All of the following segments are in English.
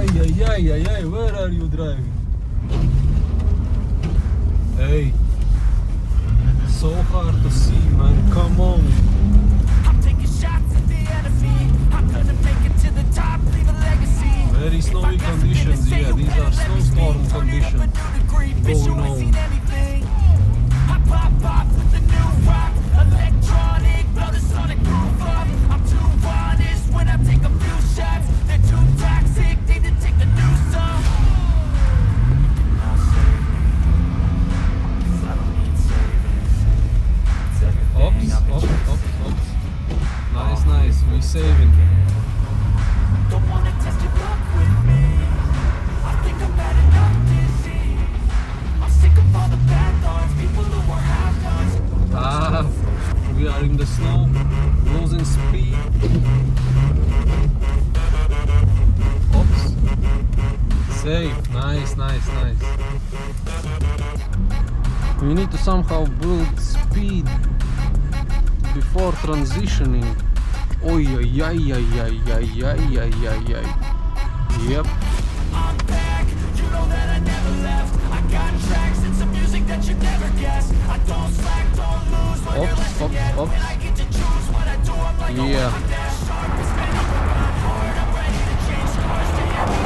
Ay, where are you driving? Hey, so hard to see, man, come on. I'm taking shots at the enemy. I'm gonna make it to the top, leave a legacy. Very snowy conditions, yeah, these are snowstorm conditions going on. I pop with the new rock, electronic, blow the sonic groove up. I'm too honest when I take a few shots. They're too toxic, need to take the new song. Now save me, 'cause I don't need saving. It's everything I've been Oops. Nice, we saving. Don't wanna test your luck with me. I think I'm bad enough disease. I'm sick of all the bad thoughts, people who are half-nots. We are in the snow, losing speed. Oops. Safe, nice. We need to somehow build speed before transitioning. Oi. Yep. I'm back, you know that I never left. I got tracks and some music that you never guess. I don't slack, don't lose when you're losing yet. Oops. And I get to choose what I do, I'm like Yeah. a dash sharp. It's been up and run hard, I'm ready to change cars. Stay happy,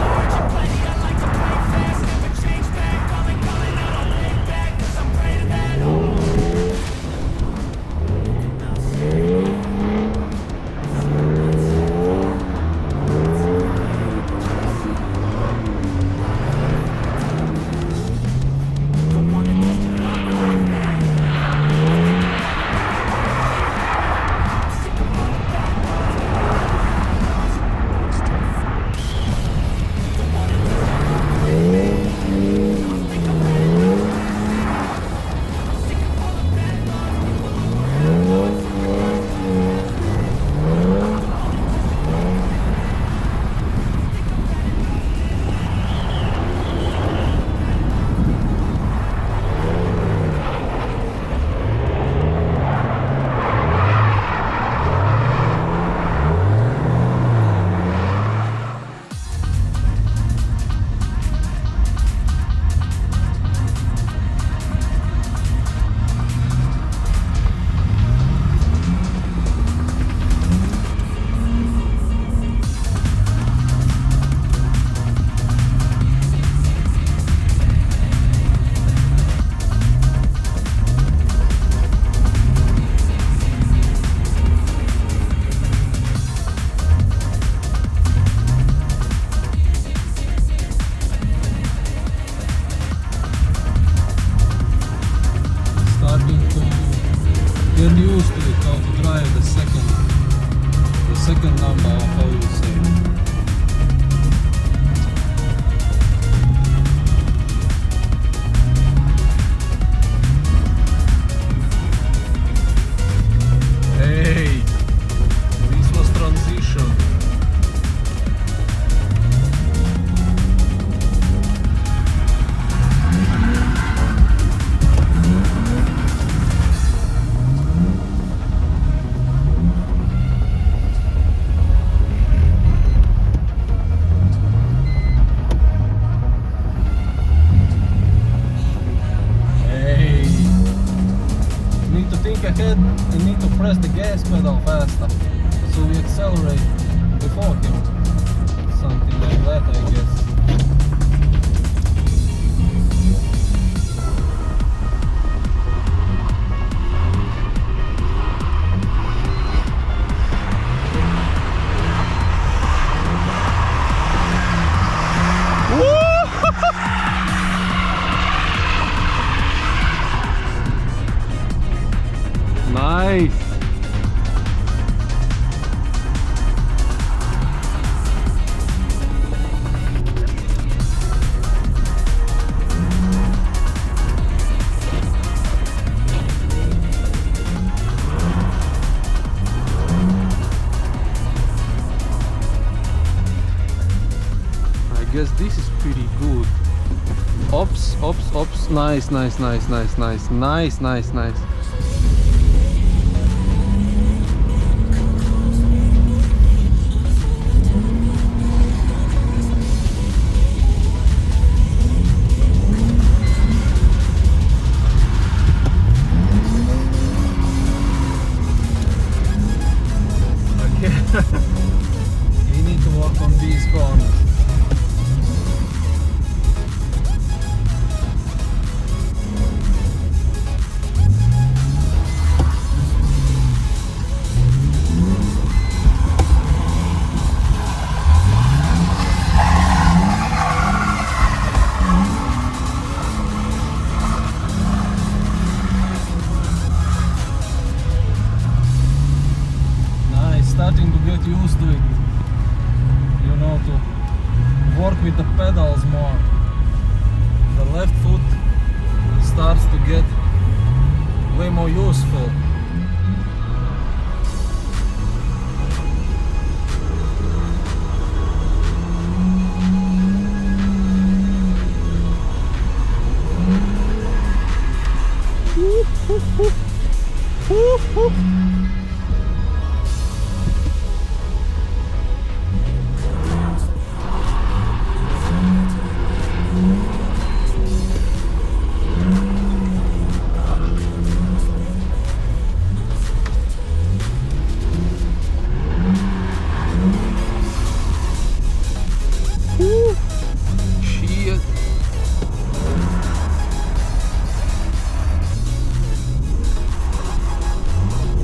large and plenty, I like to play fast. Never change back, calling, I don't lay back. 'Cause I'm greater than all. Get used to it, how to drive the second number, or how you say. Hey, this was transition. Ahead and need to press the gas pedal faster, so we accelerate before him. Something like that, I guess. Nice. I guess this is pretty good. Ops. Nice. You need to work on these corners. Starting to get used to it, you know, to work with the pedals more. The left foot starts to get way more useful.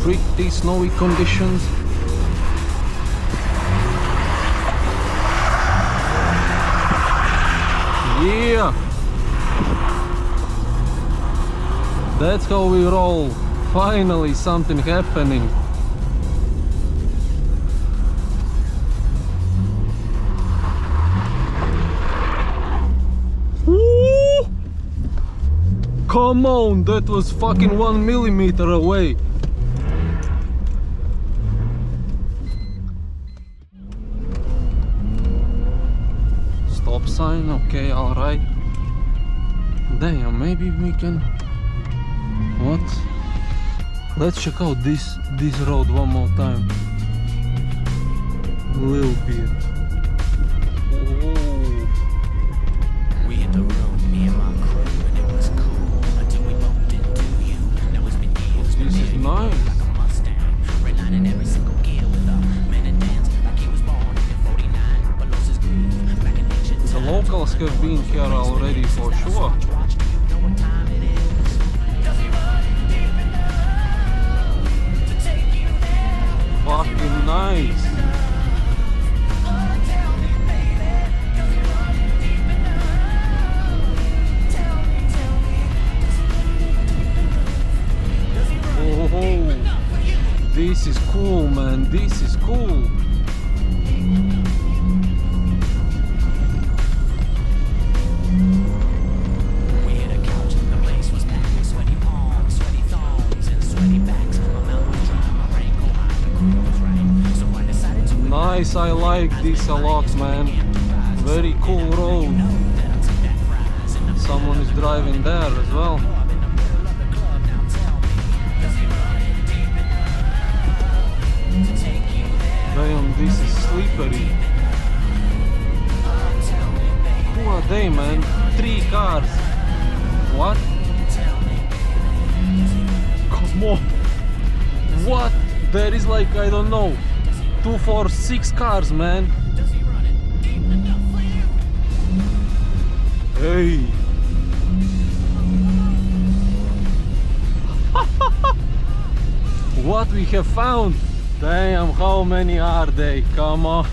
Pretty snowy conditions. Yeah, that's how we roll. Finally something happening. Woo! Come on, that was fucking 1 millimeter away. Sign, okay, alright. Damn, maybe we can. What? Let's check out this road one more time. A little bit. Oh. We hit the road, me and my crew, and it was cool until we bumped into you. Now it's been years. This is nice. Like a Mustang, redlining every single gear with a man and dance like he was born in 49. But lost his groove back in ancient times. The locals have been here already for sure. Fucking nice. Oh, this is cool, man. This is cool. Nice, I like this a lot, man. Very cool road. Someone is driving there as well. Damn, this is slippery. Who are they, man? 3 cars. What? Come on. What? There is like, I don't know, 2, 4, 6 cars, man. Hey. What we have found? Damn, how many are they? Come on.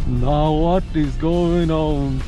Now what is going on?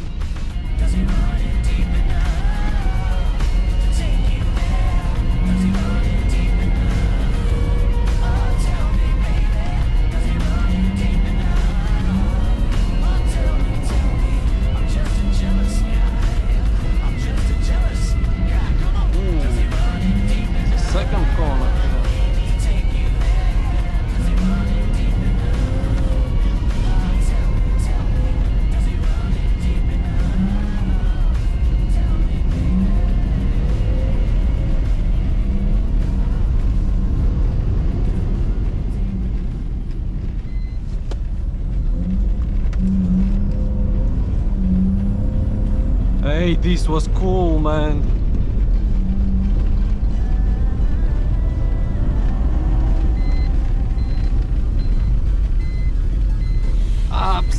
Hey, this was cool, man.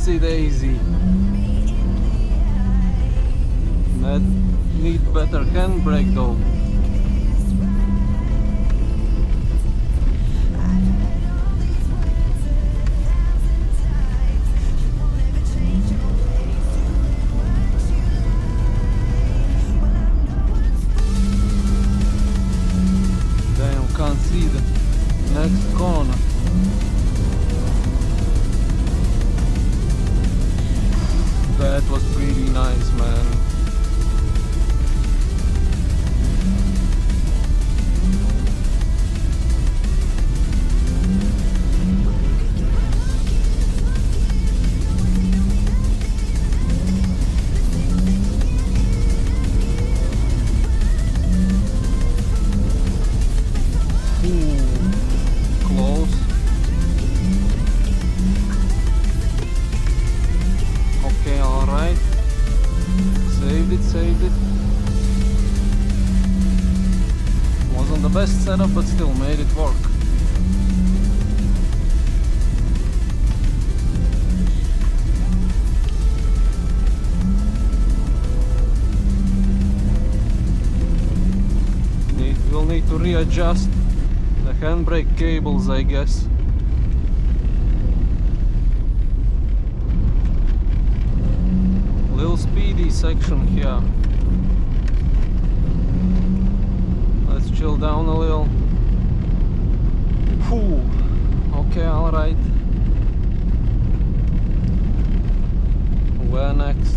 Whoopsie daisy. That need better handbrake though. Damn, can't see the next corner. That was pretty nice, man. Wasn't the best setup, but still made it work. We'll need to readjust the handbrake cables, I guess. Little speedy section here. Let's chill down a little. Whew. Okay, alright. Where next?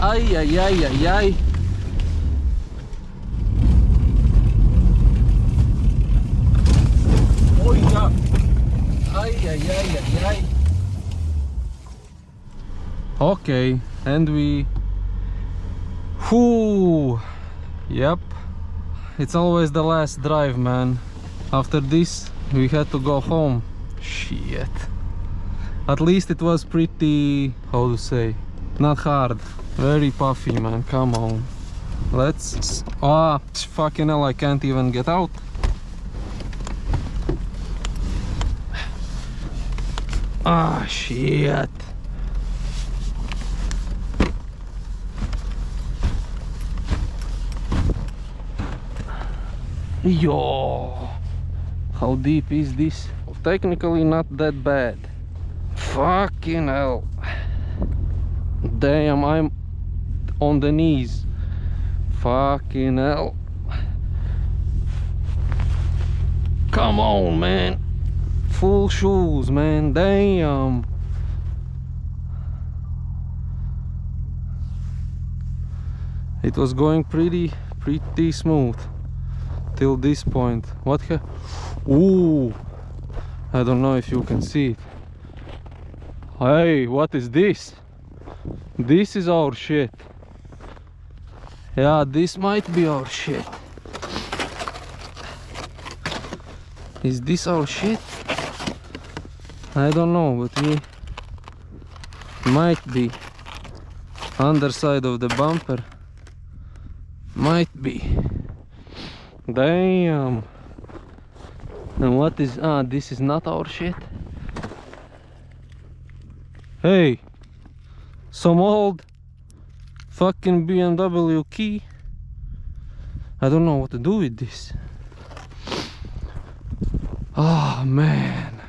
Ay, ay, ay, ay, ay. Oh yeah. Ay, ay, ay, ay, ay. Okay, and we... Whoo! Yep. It's always the last drive, man. After this, we had to go home. Shit. At least it was pretty... how to say? Not hard. Very puffy, man. Come on. Let's... Ah, fucking hell, I can't even get out. Ah, shit. Yo. How deep is this? Technically not that bad. Fucking hell. Damn, I'm on the knees. Fucking hell. Come on, man. Full shoes, man. Damn. It was going pretty smooth till this point. What Ooh. I don't know if you can see it. Hey, what is this? This is our shit. Yeah, this might be our shit. Is this our shit? I don't know, but we might be. Underside of the bumper might be. Damn. And what is... Ah, this is not our shit. Hey, some old fucking BMW key. I don't know what to do with this. Oh man.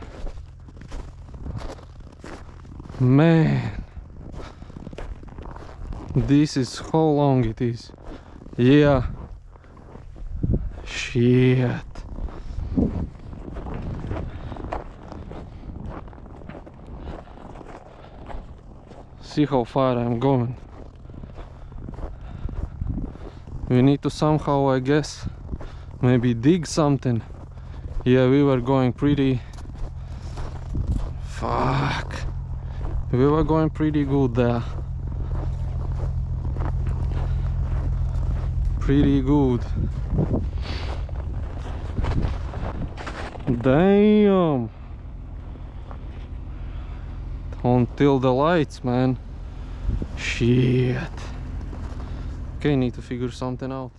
Man. This is how long it is. Yeah. Shit. See how far I'm going. We need to somehow, I guess, maybe dig something. Yeah, we were going pretty... Fuck. We were going pretty good there. Pretty good. Damn. Until the lights, man. Shit. Okay, need to figure something out.